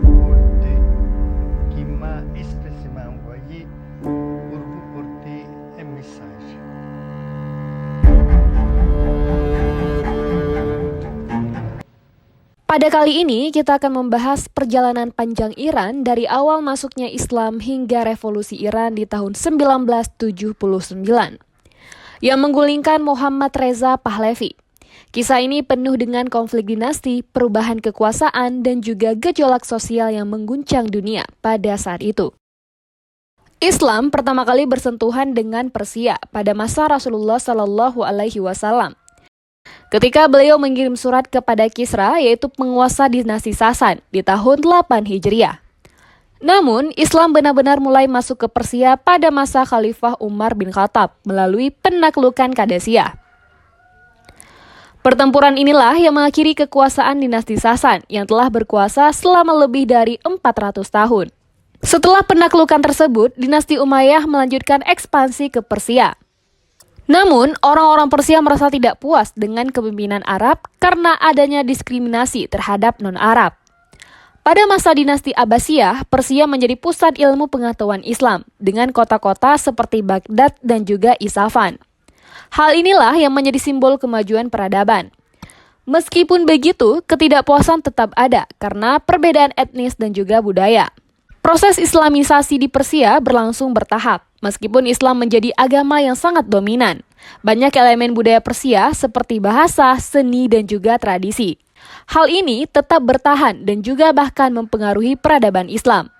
Porte que m'a expressément envoyé pour vous porter un message. Pada kali ini kita akan membahas perjalanan panjang Iran dari awal masuknya Islam hingga revolusi Iran di tahun 1979 yang menggulingkan Mohammad Reza Pahlavi. Kisah ini penuh dengan konflik dinasti, perubahan kekuasaan, dan juga gejolak sosial yang mengguncang dunia pada saat itu. Islam pertama kali bersentuhan dengan Persia pada masa Rasulullah Shallallahu Alaihi Wasallam. Ketika beliau mengirim surat kepada Kisra, yaitu penguasa dinasti Sasan, di tahun 8 Hijriah. Namun, Islam benar-benar mulai masuk ke Persia pada masa Khalifah Umar bin Khattab melalui penaklukan Qadisiyah. Pertempuran inilah yang mengakhiri kekuasaan dinasti Sasan yang telah berkuasa selama lebih dari 400 tahun. Setelah penaklukan tersebut, dinasti Umayyah melanjutkan ekspansi ke Persia. Namun, orang-orang Persia merasa tidak puas dengan kepemimpinan Arab karena adanya diskriminasi terhadap non-Arab. Pada masa dinasti Abbasiyah, Persia menjadi pusat ilmu pengetahuan Islam dengan kota-kota seperti Baghdad dan juga Isfahan. Hal inilah yang menjadi simbol kemajuan peradaban. Meskipun begitu, ketidakpuasan tetap ada karena perbedaan etnis dan juga budaya. Proses Islamisasi di Persia berlangsung bertahap. Meskipun Islam menjadi agama yang sangat dominan, banyak elemen budaya Persia seperti bahasa, seni, dan juga tradisi. Hal ini tetap bertahan dan juga bahkan mempengaruhi peradaban Islam.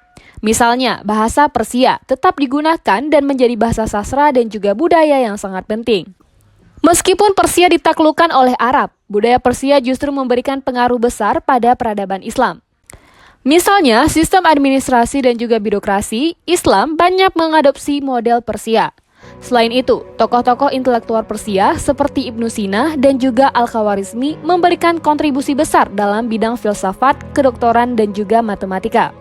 Misalnya, bahasa Persia tetap digunakan dan menjadi bahasa sastra dan juga budaya yang sangat penting. Meskipun Persia ditaklukkan oleh Arab, budaya Persia justru memberikan pengaruh besar pada peradaban Islam. Misalnya, sistem administrasi dan juga birokrasi, Islam banyak mengadopsi model Persia. Selain itu, tokoh-tokoh intelektual Persia seperti Ibnu Sina dan juga Al-Khawarizmi memberikan kontribusi besar dalam bidang filsafat, kedokteran, dan juga matematika.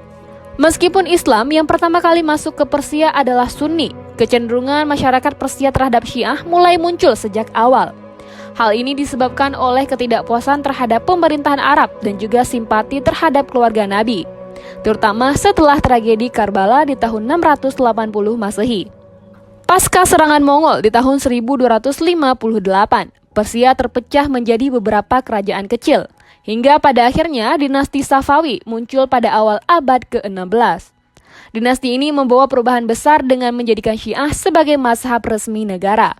Meskipun Islam yang pertama kali masuk ke Persia adalah Sunni, kecenderungan masyarakat Persia terhadap Syiah mulai muncul sejak awal. Hal ini disebabkan oleh ketidakpuasan terhadap pemerintahan Arab dan juga simpati terhadap keluarga Nabi, terutama setelah tragedi Karbala di tahun 680 Masehi. Pasca serangan Mongol di tahun 1258, Persia terpecah menjadi beberapa kerajaan kecil, hingga pada akhirnya dinasti Safawi muncul pada awal abad ke-16. Dinasti ini membawa perubahan besar dengan menjadikan Syiah sebagai mazhab resmi negara.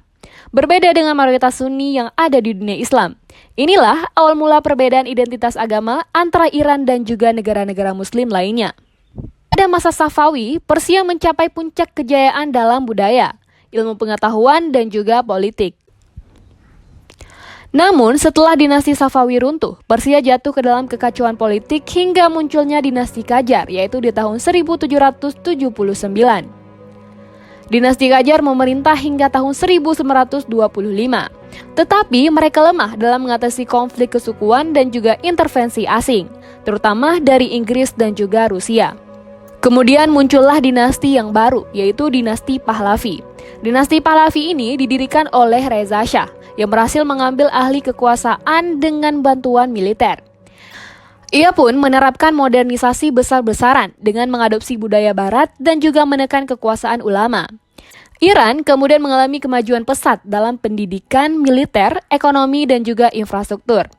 Berbeda dengan mayoritas Sunni yang ada di dunia Islam. Inilah awal mula perbedaan identitas agama antara Iran dan juga negara-negara Muslim lainnya. Pada masa Safawi, Persia mencapai puncak kejayaan dalam budaya, ilmu pengetahuan, dan juga politik. Namun, setelah dinasti Safawi runtuh, Persia jatuh ke dalam kekacauan politik hingga munculnya dinasti Qajar, yaitu di tahun 1779. Dinasti Qajar memerintah hingga tahun 1925, tetapi mereka lemah dalam mengatasi konflik kesukuan dan juga intervensi asing, terutama dari Inggris dan juga Rusia. Kemudian muncullah dinasti yang baru, yaitu dinasti Pahlavi. Dinasti Pahlavi ini didirikan oleh Reza Shah, yang berhasil mengambil alih kekuasaan dengan bantuan militer. Ia pun menerapkan modernisasi besar-besaran dengan mengadopsi budaya barat dan juga menekan kekuasaan ulama. Iran kemudian mengalami kemajuan pesat dalam pendidikan, militer, ekonomi, dan juga infrastruktur.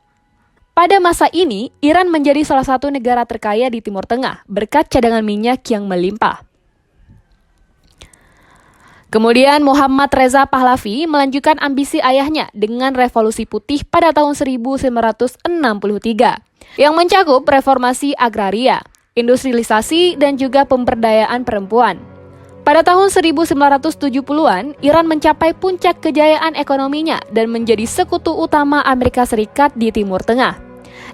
Pada masa ini, Iran menjadi salah satu negara terkaya di Timur Tengah berkat cadangan minyak yang melimpah. Kemudian Mohammad Reza Pahlavi melanjutkan ambisi ayahnya dengan Revolusi Putih pada tahun 1963 yang mencakup reformasi agraria, industrialisasi, dan juga pemberdayaan perempuan. Pada tahun 1970-an, Iran mencapai puncak kejayaan ekonominya dan menjadi sekutu utama Amerika Serikat di Timur Tengah.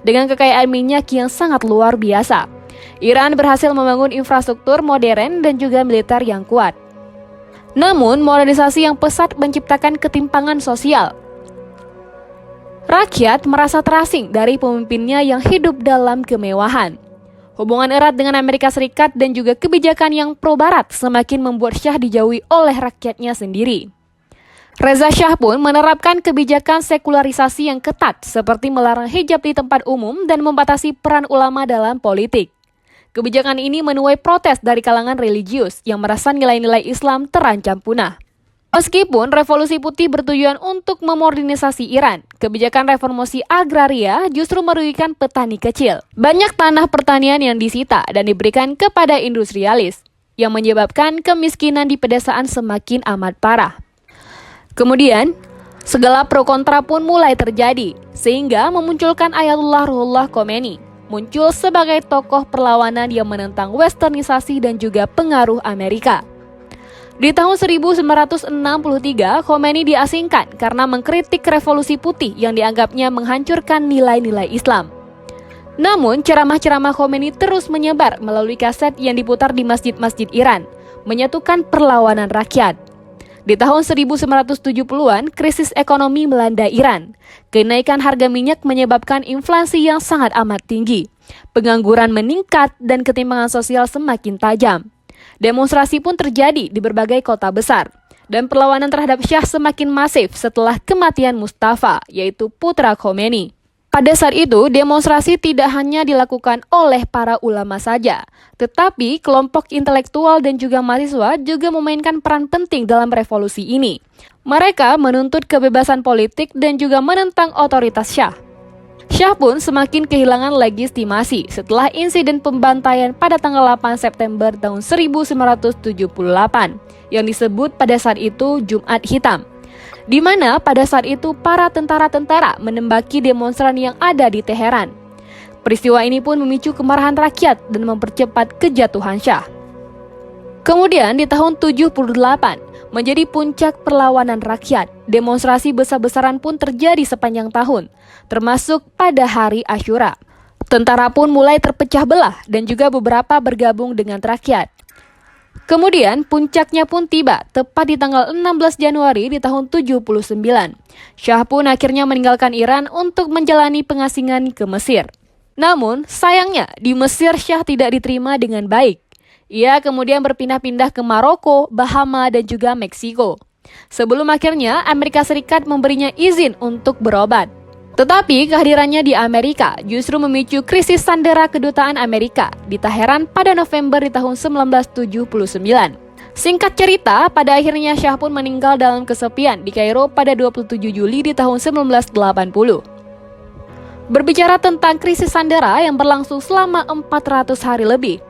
Dengan kekayaan minyak yang sangat luar biasa, Iran berhasil membangun infrastruktur modern dan juga militer yang kuat. Namun, modernisasi yang pesat menciptakan ketimpangan sosial. Rakyat merasa terasing dari pemimpinnya yang hidup dalam kemewahan. Hubungan erat dengan Amerika Serikat dan juga kebijakan yang pro-barat semakin membuat Syah dijauhi oleh rakyatnya sendiri. Reza Shah pun menerapkan kebijakan sekularisasi yang ketat seperti melarang hijab di tempat umum dan membatasi peran ulama dalam politik. Kebijakan ini menuai protes dari kalangan religius yang merasa nilai-nilai Islam terancam punah. Meskipun Revolusi Putih bertujuan untuk memodernisasi Iran, kebijakan reformasi agraria justru merugikan petani kecil. Banyak tanah pertanian yang disita dan diberikan kepada industrialis, yang menyebabkan kemiskinan di pedesaan semakin amat parah. Kemudian, segala pro kontra pun mulai terjadi, sehingga memunculkan Ayatullah Ruhollah Khomeini, muncul sebagai tokoh perlawanan yang menentang westernisasi dan juga pengaruh Amerika. Di tahun 1963, Khomeini diasingkan karena mengkritik Revolusi Putih yang dianggapnya menghancurkan nilai-nilai Islam. Namun, ceramah-ceramah Khomeini terus menyebar melalui kaset yang diputar di masjid-masjid Iran, menyatukan perlawanan rakyat. Di tahun 1970-an, krisis ekonomi melanda Iran. Kenaikan harga minyak menyebabkan inflasi yang sangat amat tinggi. Pengangguran meningkat dan ketimpangan sosial semakin tajam. Demonstrasi pun terjadi di berbagai kota besar. Dan perlawanan terhadap Syah semakin masif setelah kematian Mustafa, yaitu putra Khomeini. Pada saat itu, demonstrasi tidak hanya dilakukan oleh para ulama saja, tetapi kelompok intelektual dan juga mahasiswa juga memainkan peran penting dalam revolusi ini. Mereka menuntut kebebasan politik dan juga menentang otoritas Syah. Syah pun semakin kehilangan legitimasi setelah insiden pembantaian pada tanggal 8 September tahun 1978 yang disebut pada saat itu Jumat Hitam, di mana pada saat itu para tentara-tentara menembaki demonstran yang ada di Teheran. Peristiwa ini pun memicu kemarahan rakyat dan mempercepat kejatuhan Syah. Kemudian di tahun 78 menjadi puncak perlawanan rakyat. Demonstrasi besar-besaran pun terjadi sepanjang tahun, termasuk pada hari Asyura. Tentara pun mulai terpecah belah dan juga beberapa bergabung dengan rakyat. Kemudian puncaknya pun tiba tepat di tanggal 16 Januari di tahun 79. Syah pun akhirnya meninggalkan Iran untuk menjalani pengasingan ke Mesir. Namun sayangnya di Mesir Syah tidak diterima dengan baik. Ia kemudian berpindah-pindah ke Maroko, Bahama dan juga Meksiko. Sebelum akhirnya Amerika Serikat memberinya izin untuk berobat. Tetapi kehadirannya di Amerika justru memicu krisis sandera kedutaan Amerika di Teheran pada November di tahun 1979. Singkat cerita, pada akhirnya Syah pun meninggal dalam kesepian di Kairo pada 27 Juli di tahun 1980. Berbicara tentang krisis sandera yang berlangsung selama 400 hari lebih,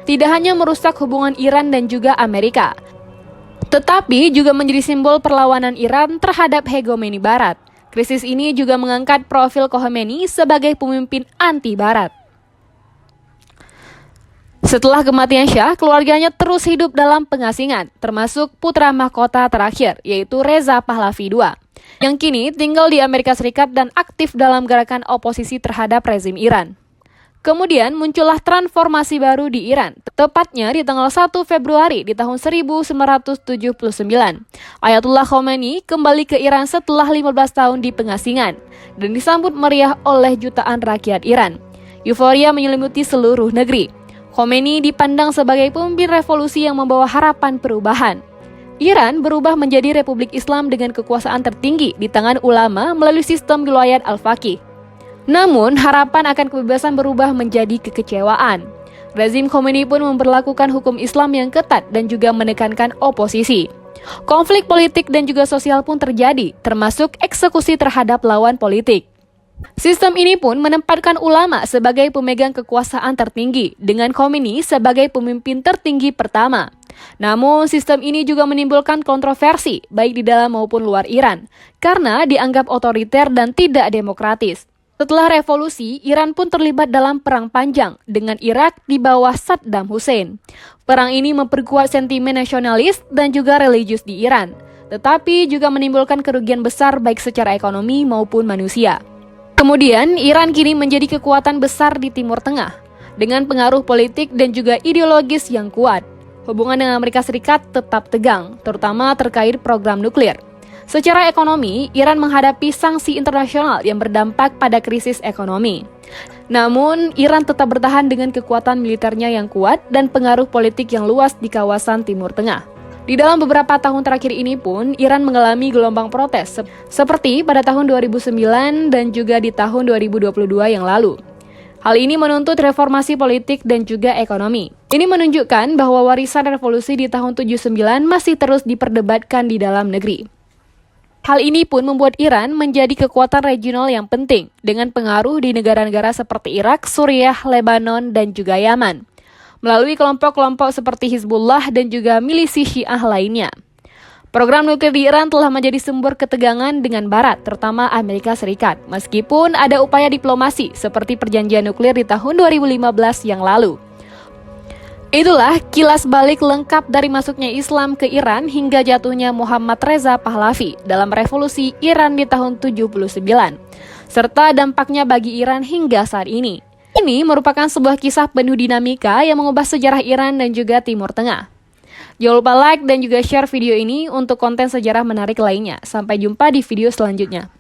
tidak hanya merusak hubungan Iran dan juga Amerika, tetapi juga menjadi simbol perlawanan Iran terhadap hegemoni Barat. Krisis ini juga mengangkat profil Khomeini sebagai pemimpin anti-Barat. Setelah kematian Syah, keluarganya terus hidup dalam pengasingan, termasuk putra mahkota terakhir, yaitu Reza Pahlavi II, yang kini tinggal di Amerika Serikat dan aktif dalam gerakan oposisi terhadap rezim Iran. Kemudian muncullah transformasi baru di Iran, tepatnya di tanggal 1 Februari di tahun 1979. Ayatullah Khomeini kembali ke Iran setelah 15 tahun di pengasingan dan disambut meriah oleh jutaan rakyat Iran. Euforia menyelimuti seluruh negeri. Khomeini dipandang sebagai pemimpin revolusi yang membawa harapan perubahan. Iran berubah menjadi Republik Islam dengan kekuasaan tertinggi di tangan ulama melalui sistem wilayat al-faqih. Namun, harapan akan kebebasan berubah menjadi kekecewaan. Rezim Khomeini pun memperlakukan hukum Islam yang ketat dan juga menekankan oposisi. Konflik politik dan juga sosial pun terjadi, termasuk eksekusi terhadap lawan politik. Sistem ini pun menempatkan ulama sebagai pemegang kekuasaan tertinggi, dengan Khomeini sebagai pemimpin tertinggi pertama. Namun, sistem ini juga menimbulkan kontroversi, baik di dalam maupun luar Iran, karena dianggap otoriter dan tidak demokratis. Setelah revolusi, Iran pun terlibat dalam perang panjang dengan Irak di bawah Saddam Hussein. Perang ini memperkuat sentimen nasionalis dan juga religius di Iran, tetapi juga menimbulkan kerugian besar baik secara ekonomi maupun manusia. Kemudian, Iran kini menjadi kekuatan besar di Timur Tengah, dengan pengaruh politik dan juga ideologis yang kuat. Hubungan dengan Amerika Serikat tetap tegang, terutama terkait program nuklir. Secara ekonomi, Iran menghadapi sanksi internasional yang berdampak pada krisis ekonomi. Namun, Iran tetap bertahan dengan kekuatan militernya yang kuat dan pengaruh politik yang luas di kawasan Timur Tengah. Di dalam beberapa tahun terakhir ini pun, Iran mengalami gelombang protes, seperti pada tahun 2009 dan juga di tahun 2022 yang lalu. Hal ini menuntut reformasi politik dan juga ekonomi. Ini menunjukkan bahwa warisan revolusi di tahun 79 masih terus diperdebatkan di dalam negeri. Hal ini pun membuat Iran menjadi kekuatan regional yang penting, dengan pengaruh di negara-negara seperti Irak, Suriah, Lebanon, dan juga Yaman, melalui kelompok-kelompok seperti Hizbullah dan juga milisi Syiah lainnya. Program nuklir di Iran telah menjadi sumber ketegangan dengan Barat, terutama Amerika Serikat, meskipun ada upaya diplomasi seperti perjanjian nuklir di tahun 2015 yang lalu. Itulah kilas balik lengkap dari masuknya Islam ke Iran hingga jatuhnya Muhammad Reza Pahlavi dalam revolusi Iran di tahun 79, serta dampaknya bagi Iran hingga saat ini. Ini merupakan sebuah kisah penuh dinamika yang mengubah sejarah Iran dan juga Timur Tengah. Jangan lupa like dan juga share video ini untuk konten sejarah menarik lainnya. Sampai jumpa di video selanjutnya.